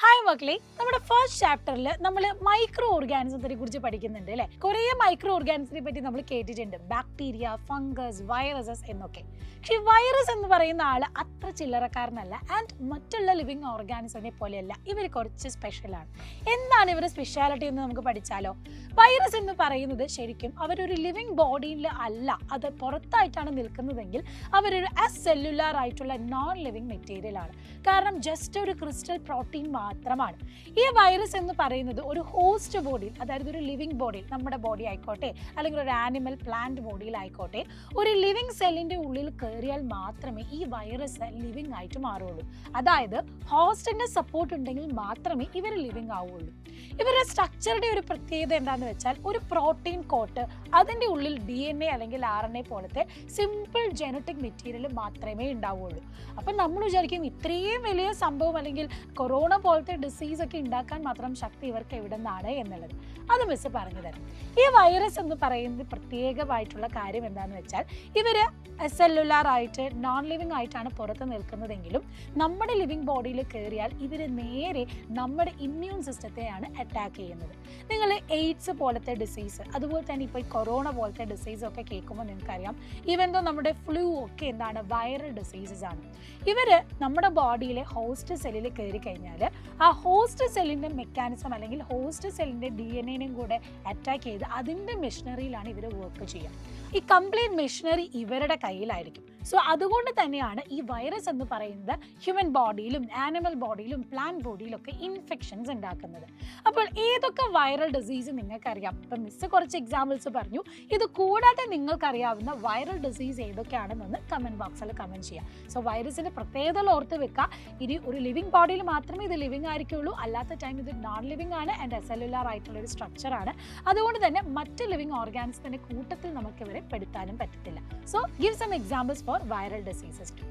Hi മക്കളെ, നമ്മുടെ first ചാപ്റ്ററിൽ നമ്മൾ മൈക്രോ ഓർഗാനിസത്തിനെ കുറിച്ച് പഠിക്കുന്നുണ്ട് അല്ലേ. കുറേ മൈക്രോ ഓർഗാനിസത്തിനെ പറ്റി നമ്മൾ കേട്ടിട്ടുണ്ട്, ബാക്ടീരിയ, ഫംഗസ്, വൈറസസ് എന്നൊക്കെ. പക്ഷേ വൈറസ് എന്ന് പറയുന്ന ആൾ അത്ര ചില്ലറക്കാരനല്ല, ആൻഡ് മറ്റുള്ള ലിവിങ് ഓർഗാനിസത്തിനെ പോലെയല്ല, ഇവർ കുറച്ച് സ്പെഷ്യലാണ്. എന്താണ് ഇവരുടെ സ്പെഷ്യാലിറ്റി എന്ന് നമുക്ക് പഠിച്ചാലോ. വൈറസ് എന്ന് പറയുന്നത് ശരിക്കും അവരൊരു ലിവിങ് ബോഡിയിൽ അല്ല, അത് പുറത്തായിട്ടാണ് നിൽക്കുന്നതെങ്കിൽ അവരൊരു അസെല്ലുലാർ ആയിട്ടുള്ള നോൺ ലിവിങ് മെറ്റീരിയൽ ആണ്. കാരണം ജസ്റ്റ് ഒരു ക്രിസ്റ്റൽ പ്രോട്ടീൻ മാത്രമാണ്. ഈ വൈറസ് എന്ന് പറയുന്നത് ഒരു ഹോസ്റ്റ് ബോഡിയിൽ, അതായത് ഒരു ലിവിങ് ബോഡിയിൽ, നമ്മുടെ ബോഡി ആയിക്കോട്ടെ അല്ലെങ്കിൽ ഒരു ആനിമൽ പ്ലാന്റ് ബോഡിയിൽ ആയിക്കോട്ടെ, ഒരു ലിവിങ് സെല്ലിൻ്റെ ഉള്ളിൽ കയറിയാൽ മാത്രമേ ഈ വൈറസ് ലിവിങ് ആയിട്ട് മാറുള്ളൂ. അതായത് ഹോസ്റ്റിൻ്റെ സപ്പോർട്ട് ഉണ്ടെങ്കിൽ മാത്രമേ ഇവർ ലിവിങ് ആവുള്ളൂ. ഇവരുടെ സ്ട്രക്ചറുടെ ഒരു പ്രത്യേകത എന്താണെന്ന് വെച്ചാൽ, ഒരു പ്രോട്ടീൻ കോട്ട്, അതിൻ്റെ ഉള്ളിൽ DNA അല്ലെങ്കിൽ RNA പോലത്തെ സിമ്പിൾ ജനറ്റിക് മെറ്റീരിയൽ മാത്രമേ ഉണ്ടാവുള്ളൂ. അപ്പം നമ്മൾ വിചാരിക്കും ഇത്രയും വലിയ സംഭവം അല്ലെങ്കിൽ കൊറോണ പോലത്തെ ഡിസീസ് ഒക്കെ ഉണ്ടാക്കാൻ മാത്രം ശക്തി ഇവർക്ക് എവിടെ നിന്നാണ് എന്നുള്ളത് അത് മിസ് പറഞ്ഞു തരാം. ഈ വൈറസ് എന്ന് പറയുന്നത് പ്രത്യേകമായിട്ടുള്ള കാര്യം എന്താണെന്ന് വെച്ചാൽ, ഇവർ സെല്ലുലാർ ആയിട്ട് നോൺ ലിവിങ് ആയിട്ടാണ് പുറത്ത് നിൽക്കുന്നതെങ്കിലും നമ്മുടെ ലിവിങ് ബോഡിയിൽ കയറിയാൽ ഇവർ നേരെ നമ്മുടെ ഇമ്മ്യൂൺ സിസ്റ്റത്തെയാണ് അറ്റാക്ക് ചെയ്യുന്നത്. നിങ്ങൾ എയ്ഡ്സ് പോലത്തെ ഡിസീസ്, അതുപോലെ തന്നെ ഇപ്പോൾ കൊറോണ പോലത്തെ ഡിസീസ് ഒക്കെ കേൾക്കുമ്പോൾ നിങ്ങൾക്കറിയാം, ഈവൻ ദോ നമ്മുടെ ഫ്ലൂ ഒക്കെ എന്താണ് വൈറൽ ഡിസീസസ് ആണ്. ഇവർ നമ്മുടെ ബോഡിയിലെ ഹോസ്റ്റ് സെല്ലിൽ കയറി കഴിഞ്ഞാൽ ആ ഹോസ്റ്റ് സെല്ലിൻ്റെ മെക്കാനിസം അല്ലെങ്കിൽ ഹോസ്റ്റ് സെല്ലിൻ്റെ DNA കൂടെ അറ്റാക്ക് ചെയ്ത് അതിൻ്റെ മെഷീനറിയിലാണ് ഇവർ വർക്ക് ചെയ്യുക. ഈ കംപ്ലീറ്റ് മെഷീനറി ഇവരുടെ കയ്യിലായിരിക്കും. സോ അതുകൊണ്ട് തന്നെയാണ് ഈ വൈറസ് എന്ന് പറയുന്നത് ഹ്യൂമൻ ബോഡിയിലും ആനിമൽ ബോഡിയിലും പ്ലാന്റ് ബോഡിയിലും ഒക്കെ ഇൻഫെക്ഷൻസ് ഉണ്ടാക്കുന്നത്. അപ്പോൾ ഏതൊക്കെ വൈറൽ ഡിസീസ് നിങ്ങൾക്കറിയാം? ഇപ്പം മിസ് കുറച്ച് എക്സാമ്പിൾസ് പറഞ്ഞു. ഇത് കൂടാതെ നിങ്ങൾക്കറിയാവുന്ന വൈറൽ ഡിസീസ് ഏതൊക്കെയാണെന്നൊന്ന് കമൻറ്റ് ബോക്സിൽ കമൻറ്റ് ചെയ്യാം. സോ വൈറസിൻ്റെ പ്രത്യേകതകൾ ഓർത്ത് വെക്കുക. ഇനി ഒരു ലിവിങ് ബോഡിയിൽ മാത്രമേ ഇത് ലിവിങ് ആയിരിക്കുള്ളൂ, അല്ലാത്ത ടൈം ഇത് നോൺ ലിവിങ് ആണ് ആൻഡ് സെല്ലുലാർ ആയിട്ടുള്ള ഒരു സ്ട്രക്ചറാണ്. അതുകൊണ്ട് തന്നെ മറ്റ് ലിവിങ് ഓർഗാനിസത്തിൻ്റെ കൂട്ടത്തിൽ നമുക്ക് ഇവരെ പെടുത്താനും പറ്റത്തില്ല. So give some examples for viral diseases too.